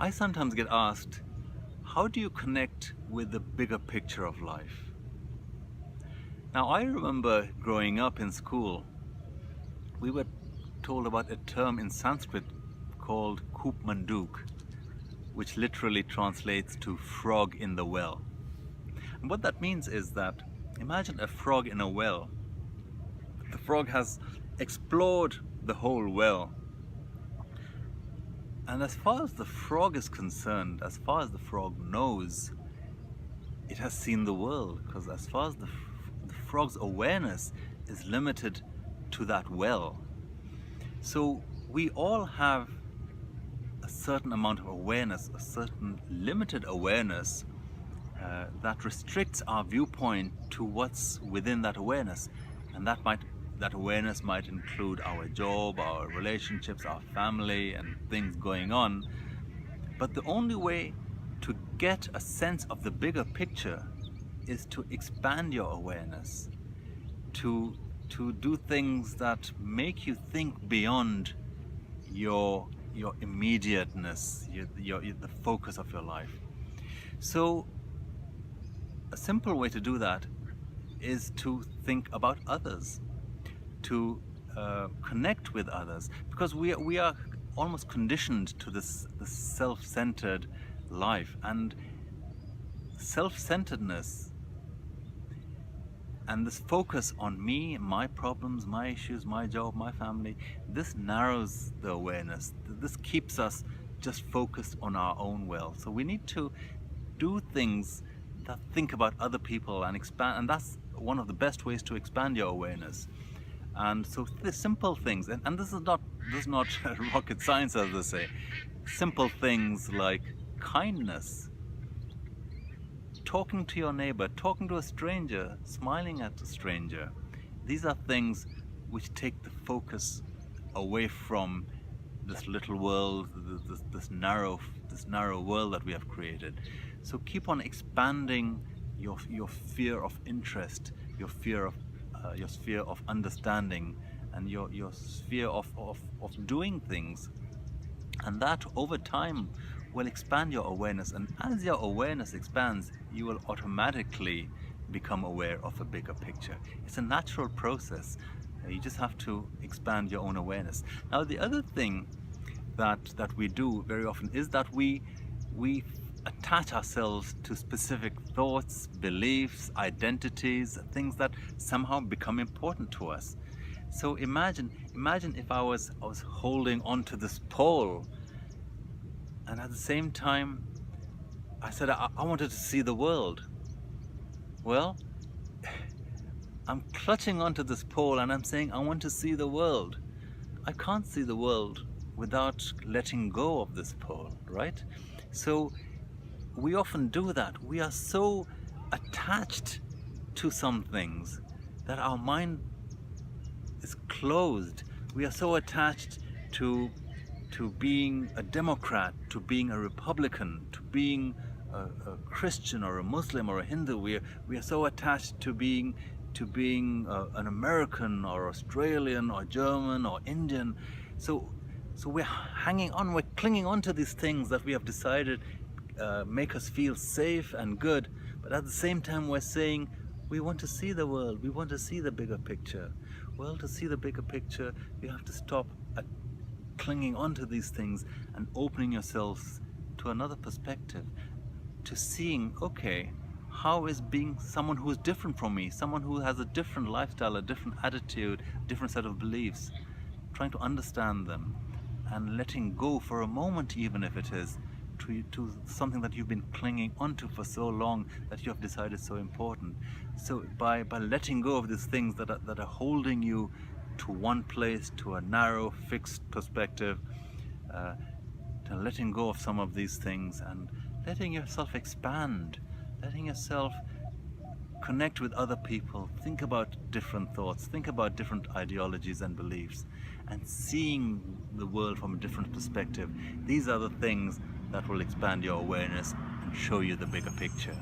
I sometimes get asked, how do you connect with the bigger picture of life? Now, I remember growing up in school, we were told about a term in Sanskrit called Koop Manduk, which literally translates to frog in the well. And what that means is that, imagine a frog in a well. The frog has explored the whole well. And as far as the frog is concerned, as far as the frog knows, it has seen the world, because as far as the frog's awareness is limited to that well. So we all have a certain amount of awareness, a certain limited awareness that restricts our viewpoint to what's within that awareness. And that awareness might include our job, our relationships, our family, and things going on. But the only way to get a sense of the bigger picture is to expand your awareness, to do things that make you think beyond your immediateness, the focus of your life. So a simple way to do that is to think about others, to connect with others, because we are almost conditioned to this self-centered life, and self-centeredness and this focus on me, my problems, my issues, my job, my family, this narrows the awareness. This keeps us just focused on our own well. So we need to do things that think about other people and expand, and that's one of the best ways to expand your awareness. And so the simple things, and this is not rocket science, as they say. Simple things like kindness, talking to your neighbor, talking to a stranger, smiling at a stranger. These are things which take the focus away from this little world, this narrow world that we have created. So keep on expanding your sphere of interest, your sphere of understanding, and your sphere of doing things, and that over time will expand your awareness. And as your awareness expands, you will automatically become aware of a bigger picture. It's a natural process. You just have to expand your own awareness. Now, the other thing that we do very often is that we attach ourselves to specific thoughts, beliefs, identities, things that somehow become important to us. So imagine if I was holding onto this pole, and at the same time I said I wanted to see the world. Well, I'm clutching onto this pole and I'm saying I want to see the world. I can't see the world without letting go of this pole, right? So we often do that. We are so attached to some things that our mind is closed. We are so attached to being a Democrat, to being a Republican, to being a Christian or a Muslim or a Hindu. We are so attached to being an American or Australian or German or Indian. So we're hanging on, we're clinging on to these things that we have decided make us feel safe and good. But at the same time, we're saying we want to see the world, we want to see the bigger picture. Well, to see the bigger picture, you have to stop clinging onto these things and opening yourselves to another perspective, to seeing, okay, how is being someone who is different from me, someone who has a different lifestyle, a different attitude, different set of beliefs, trying to understand them and letting go for a moment, even if it is, to something that you've been clinging onto for so long, that you have decided is so important. So by letting go of these things that are holding you to one place, to a narrow, fixed perspective, to letting go of some of these things and letting yourself expand, letting yourself connect with other people, think about different thoughts, think about different ideologies and beliefs, and seeing the world from a different perspective. These are the things that will expand your awareness and show you the bigger picture.